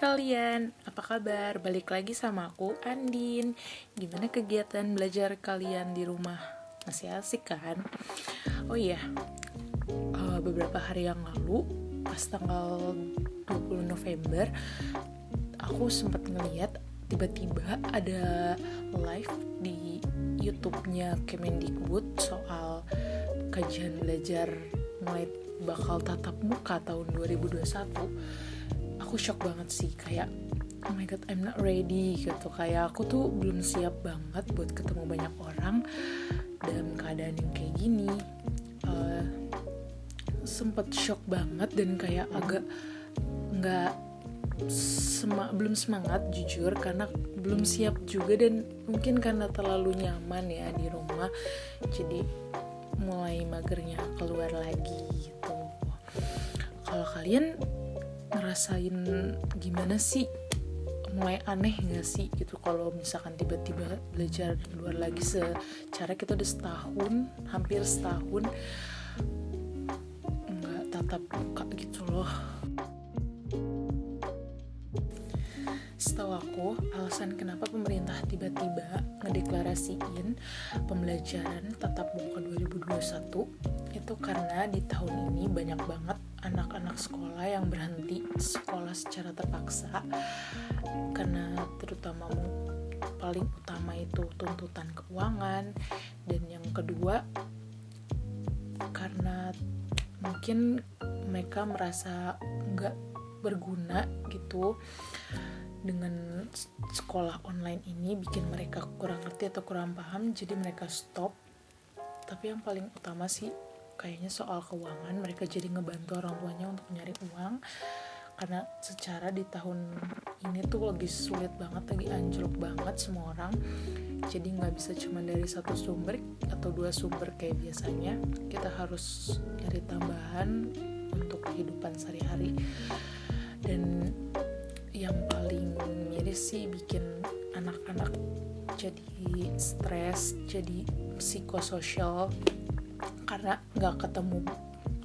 kalian, apa kabar? Balik lagi sama aku, Andin. Gimana kegiatan belajar kalian di rumah? Masih asik kan? Oh iya, beberapa hari yang lalu, pas tanggal 20 November, aku sempat ngeliat tiba-tiba ada live di YouTube-nya Kemendikbud soal kajian belajar mulai bakal tatap muka tahun 2021. Aku shock banget sih, kayak oh my god, I'm not ready gitu. Kayak aku tuh belum siap banget buat ketemu banyak orang dalam keadaan yang kayak gini. Sempet shock banget dan kayak agak belum semangat jujur, karena belum siap juga, dan mungkin karena terlalu nyaman ya di rumah, jadi mulai magernya keluar lagi gitu. Kalau kalian ngerasain gimana sih? Mulai aneh gak sih gitu kalau misalkan tiba-tiba belajar di luar lagi, secara kita udah hampir setahun nggak tatap muka gitu loh. Setahu aku, alasan kenapa pemerintah tiba-tiba ngedeklarasiin pembelajaran tatap muka 2021 itu karena di tahun ini banyak banget anak-anak sekolah yang berhenti sekolah secara terpaksa, karena terutama paling utama itu tuntutan keuangan, dan yang kedua karena mungkin mereka merasa nggak berguna gitu. Dengan sekolah online ini bikin mereka kurang ngerti atau kurang paham, jadi mereka stop. Tapi yang paling utama sih kayaknya soal keuangan. Mereka jadi ngebantu orang tuanya untuk nyari uang, karena secara di tahun ini tuh lagi sulit banget, lagi anjlok banget semua orang. Jadi gak bisa cuma dari satu sumber atau dua sumber kayak biasanya. Kita harus nyari tambahan untuk kehidupan sehari-hari. Dan yang paling miris sih bikin anak-anak jadi stres, jadi psikososial, karena gak ketemu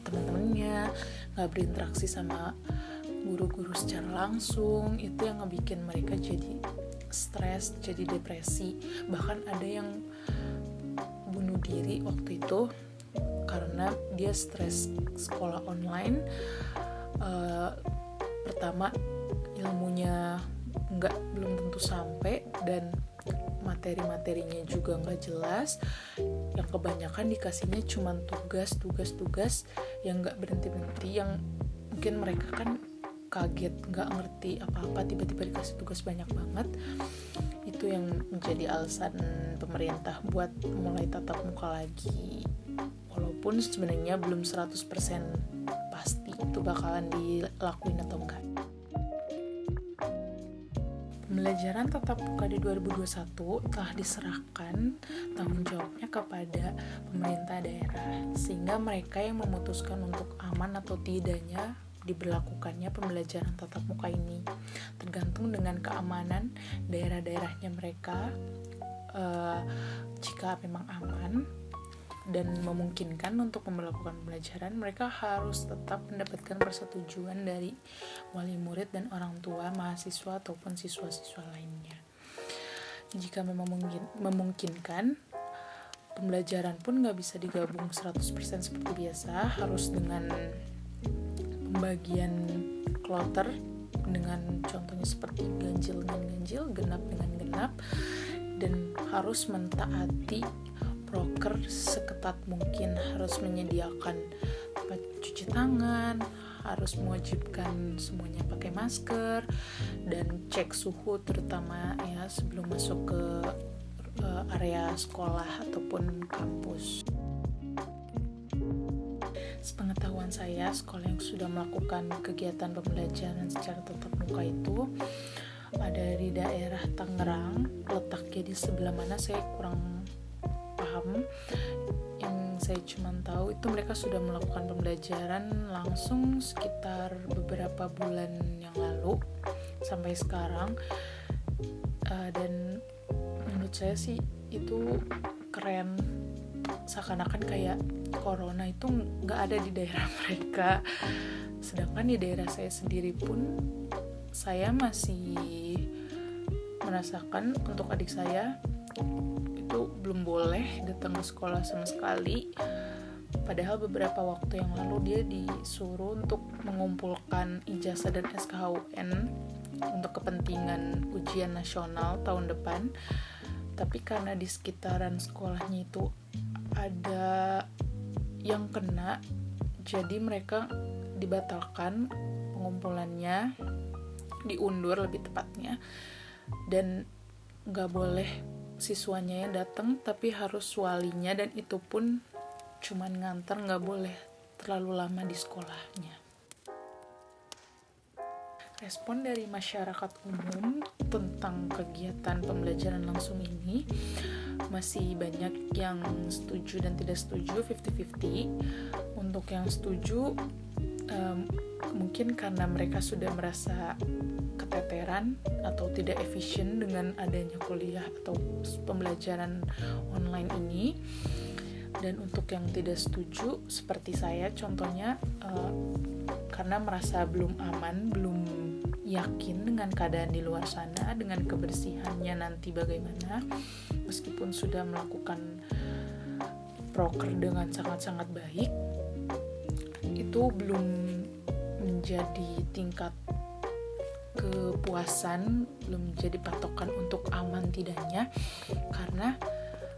teman-temannya, gak berinteraksi sama guru-guru secara langsung. Itu yang ngebikin mereka jadi stres, jadi depresi. Bahkan ada yang bunuh diri waktu itu karena dia stres sekolah online. Pertama, ilmunya belum tentu sampai, dan materi-materinya juga nggak jelas. Yang kebanyakan dikasihnya cuma tugas yang nggak berhenti-berhenti, yang mungkin mereka kan kaget, nggak ngerti apa-apa, tiba-tiba dikasih tugas banyak banget. Itu yang menjadi alasan pemerintah buat mulai tatap muka lagi, walaupun sebenarnya belum 100% pasti itu bakalan dilakuin atau enggak. Pembelajaran tatap muka di 2021 telah diserahkan tanggung jawabnya kepada pemerintah daerah, sehingga mereka yang memutuskan untuk aman atau tidaknya diberlakukannya pembelajaran tatap muka ini tergantung dengan keamanan daerah-daerahnya mereka. Jika memang aman dan memungkinkan untuk memperlakukan pembelajaran, mereka harus tetap mendapatkan persetujuan dari wali murid dan orang tua mahasiswa ataupun siswa-siswa lainnya. Jika memang memungkinkan, pembelajaran pun nggak bisa digabung 100% seperti biasa, harus dengan pembagian kloter, dengan contohnya seperti ganjil dengan ganjil, genap dengan genap, dan harus mentaati proker seketat mungkin, harus menyediakan tempat cuci tangan, harus mewajibkan semuanya pakai masker, dan cek suhu terutama ya sebelum masuk ke area sekolah ataupun kampus. Sepengetahuan saya, sekolah yang sudah melakukan kegiatan pembelajaran secara tatap muka itu ada di daerah Tangerang. Letaknya di sebelah mana saya kurang paham. Yang saya cuma tahu itu mereka sudah melakukan pembelajaran langsung sekitar beberapa bulan yang lalu sampai sekarang. Dan menurut saya sih itu keren, seakan-akan kayak corona itu nggak ada di daerah mereka. Sedangkan di daerah saya sendiri pun saya masih merasakan untuk adik saya itu belum boleh datang ke sekolah sama sekali. Padahal beberapa waktu yang lalu dia disuruh untuk mengumpulkan ijazah dan SKHUN untuk kepentingan ujian nasional tahun depan. Tapi karena di sekitaran sekolahnya itu ada yang kena, jadi mereka dibatalkan pengumpulannya, diundur lebih tepatnya, dan gak boleh siswanya yang datang, tapi harus walinya, dan itu pun cuman nganter, gak boleh terlalu lama di sekolahnya. Respon dari masyarakat umum tentang kegiatan pembelajaran langsung ini masih banyak yang setuju dan tidak setuju, 50-50. Untuk yang setuju, mungkin karena mereka sudah merasa keteteran atau tidak efisien dengan adanya kuliah atau pembelajaran online ini. Dan untuk yang tidak setuju seperti saya contohnya, karena merasa belum aman, belum yakin dengan keadaan di luar sana, dengan kebersihannya nanti bagaimana, meskipun sudah melakukan proker dengan sangat-sangat baik, itu belum menjadi tingkat kepuasan, belum menjadi patokan untuk aman tidaknya, karena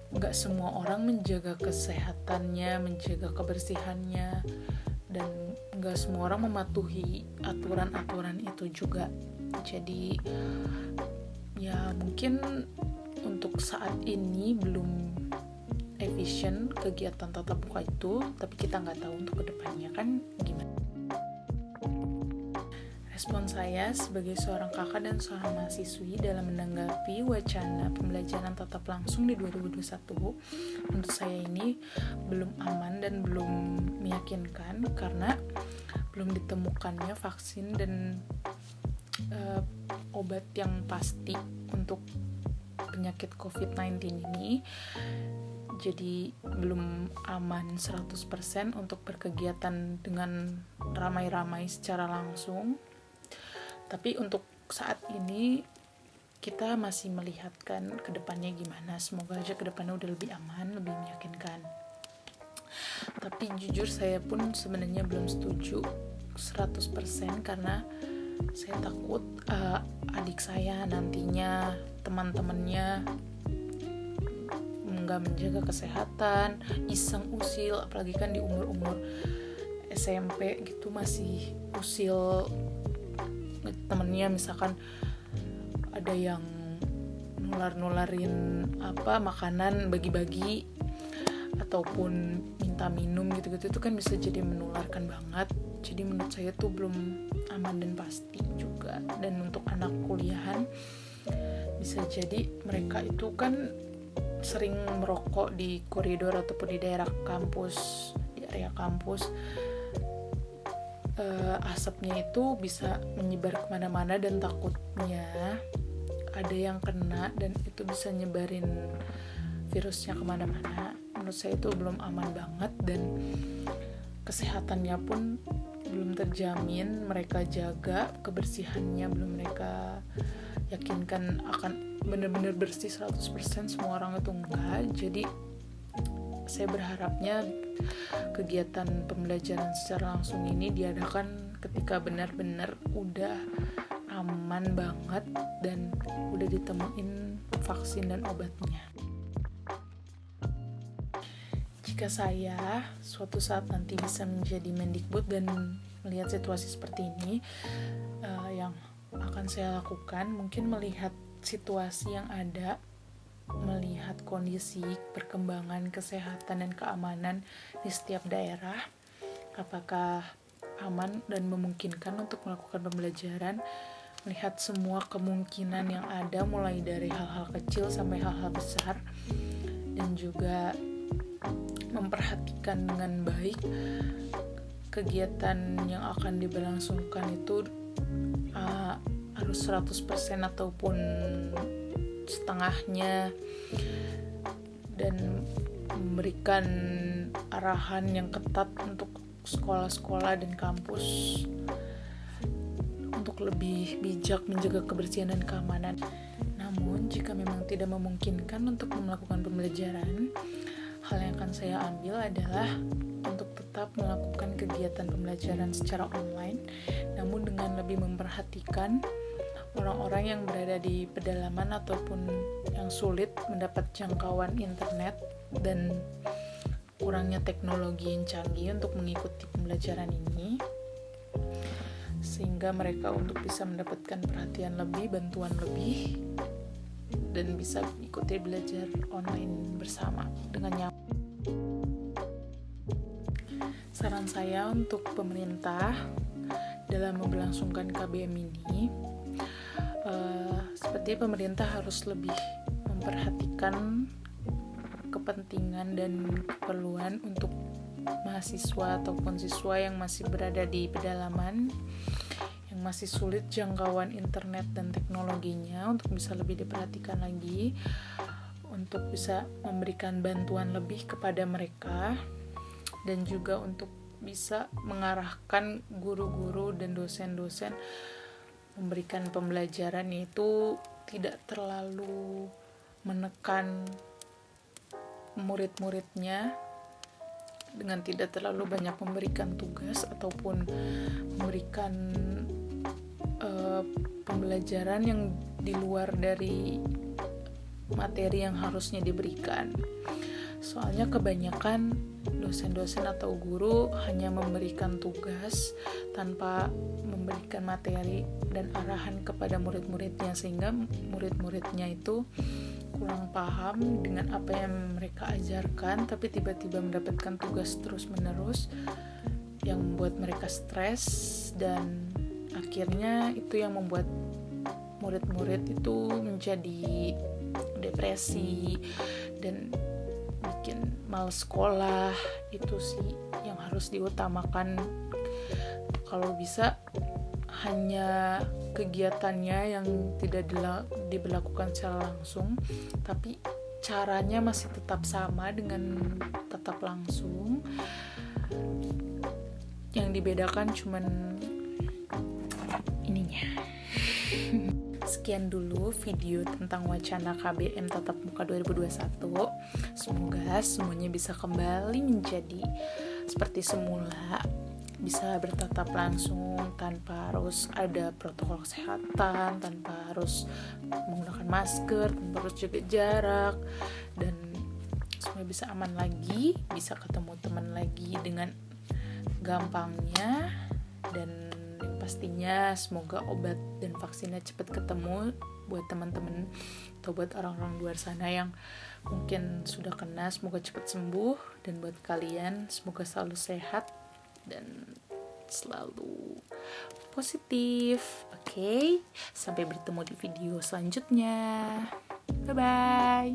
nggak semua orang menjaga kesehatannya, menjaga kebersihannya, dan nggak semua orang mematuhi aturan-aturan itu juga. Jadi ya mungkin untuk saat ini belum efisien kegiatan tatap muka itu, tapi kita nggak tahu untuk kedepannya kan gimana. Respon saya sebagai seorang kakak dan seorang mahasiswi dalam menanggapi wacana pembelajaran tatap langsung di 2021, menurut saya ini belum aman dan belum meyakinkan karena belum ditemukannya vaksin dan obat yang pasti untuk penyakit COVID-19 ini. Jadi belum aman 100% untuk berkegiatan dengan ramai-ramai secara langsung. Tapi untuk saat ini kita masih melihatkan kedepannya gimana. Semoga aja kedepannya udah lebih aman, lebih meyakinkan. Tapi jujur saya pun sebenarnya belum setuju 100% karena saya takut adik saya nantinya, teman-temannya nggak menjaga kesehatan, iseng usil, apalagi kan di umur-umur SMP gitu masih usil. Temennya misalkan ada yang nularin makanan bagi-bagi ataupun minta minum gitu-gitu, itu kan bisa jadi menularkan banget. Jadi menurut saya tuh belum aman dan pasti juga. Dan untuk anak kuliahan bisa jadi mereka itu kan sering merokok di koridor ataupun di daerah kampus, di area kampus. Asapnya itu bisa menyebar kemana-mana dan takutnya ada yang kena dan itu bisa nyebarin virusnya kemana-mana. Menurut saya itu belum aman banget dan kesehatannya pun belum terjamin. Mereka jaga kebersihannya, belum mereka yakinkan akan benar-benar bersih 100%. Semua orang itu enggak. Jadi saya berharapnya kegiatan pembelajaran secara langsung ini diadakan ketika benar-benar udah aman banget dan udah ditemuin vaksin dan obatnya. Jika saya suatu saat nanti bisa menjadi Mendikbud dan melihat situasi seperti ini, yang akan saya lakukan mungkin melihat situasi yang ada, melihat kondisi perkembangan kesehatan dan keamanan di setiap daerah, apakah aman dan memungkinkan untuk melakukan pembelajaran, melihat semua kemungkinan yang ada mulai dari hal-hal kecil sampai hal-hal besar, dan juga memperhatikan dengan baik kegiatan yang akan diberlangsungkan itu harus 100% ataupun setengahnya, dan memberikan arahan yang ketat untuk sekolah-sekolah dan kampus untuk untuk lebih bijak menjaga kebersihan dan keamanan. Namun, jika memang tidak memungkinkan untuk melakukan pembelajaran, hal yang akan saya ambil adalah untuk tetap melakukan kegiatan pembelajaran secara online, namun dengan lebih memperhatikan orang-orang yang berada di pedalaman ataupun yang sulit mendapat jangkauan internet dan kurangnya teknologi yang canggih untuk mengikuti pembelajaran ini, sehingga mereka untuk bisa mendapatkan perhatian lebih, bantuan lebih, dan bisa ikuti belajar online bersama dengan nyaman. Saran saya untuk pemerintah dalam memberlangsungkan KBM ini, seperti pemerintah harus lebih memperhatikan kepentingan dan keperluan untuk mahasiswa ataupun siswa yang masih berada di pedalaman, yang masih sulit jangkauan internet dan teknologinya, untuk bisa lebih diperhatikan lagi, untuk bisa memberikan bantuan lebih kepada mereka, dan juga untuk bisa mengarahkan guru-guru dan dosen-dosen memberikan pembelajaran itu tidak terlalu menekan murid-muridnya dengan tidak terlalu banyak memberikan tugas ataupun memberikan pembelajaran yang di luar dari materi yang harusnya diberikan. Soalnya kebanyakan dosen-dosen atau guru hanya memberikan tugas tanpa memberikan materi dan arahan kepada murid-muridnya, sehingga murid-muridnya itu kurang paham dengan apa yang mereka ajarkan, tapi tiba-tiba mendapatkan tugas terus-menerus yang membuat mereka stres, dan akhirnya itu yang membuat murid-murid itu menjadi depresi dan bikin malas sekolah. Itu sih yang harus diutamakan. Kalau bisa hanya kegiatannya yang tidak diberlakukan secara langsung, tapi caranya masih tetap sama dengan tetap langsung. Yang dibedakan cuman ininya. Sekian dulu video tentang wacana KBM Tatap Muka 2021. Semoga semuanya bisa kembali menjadi seperti semula, bisa bertatap langsung tanpa harus ada protokol kesehatan, tanpa harus menggunakan masker, tanpa harus jaga jarak, dan semuanya bisa aman lagi, bisa ketemu teman lagi dengan gampangnya, dan pastinya semoga obat dan vaksinnya cepat ketemu buat teman-teman atau buat orang-orang luar sana yang mungkin sudah kena, semoga cepat sembuh, dan buat kalian semoga selalu sehat dan selalu positif. Oke, sampai bertemu di video selanjutnya. Bye bye.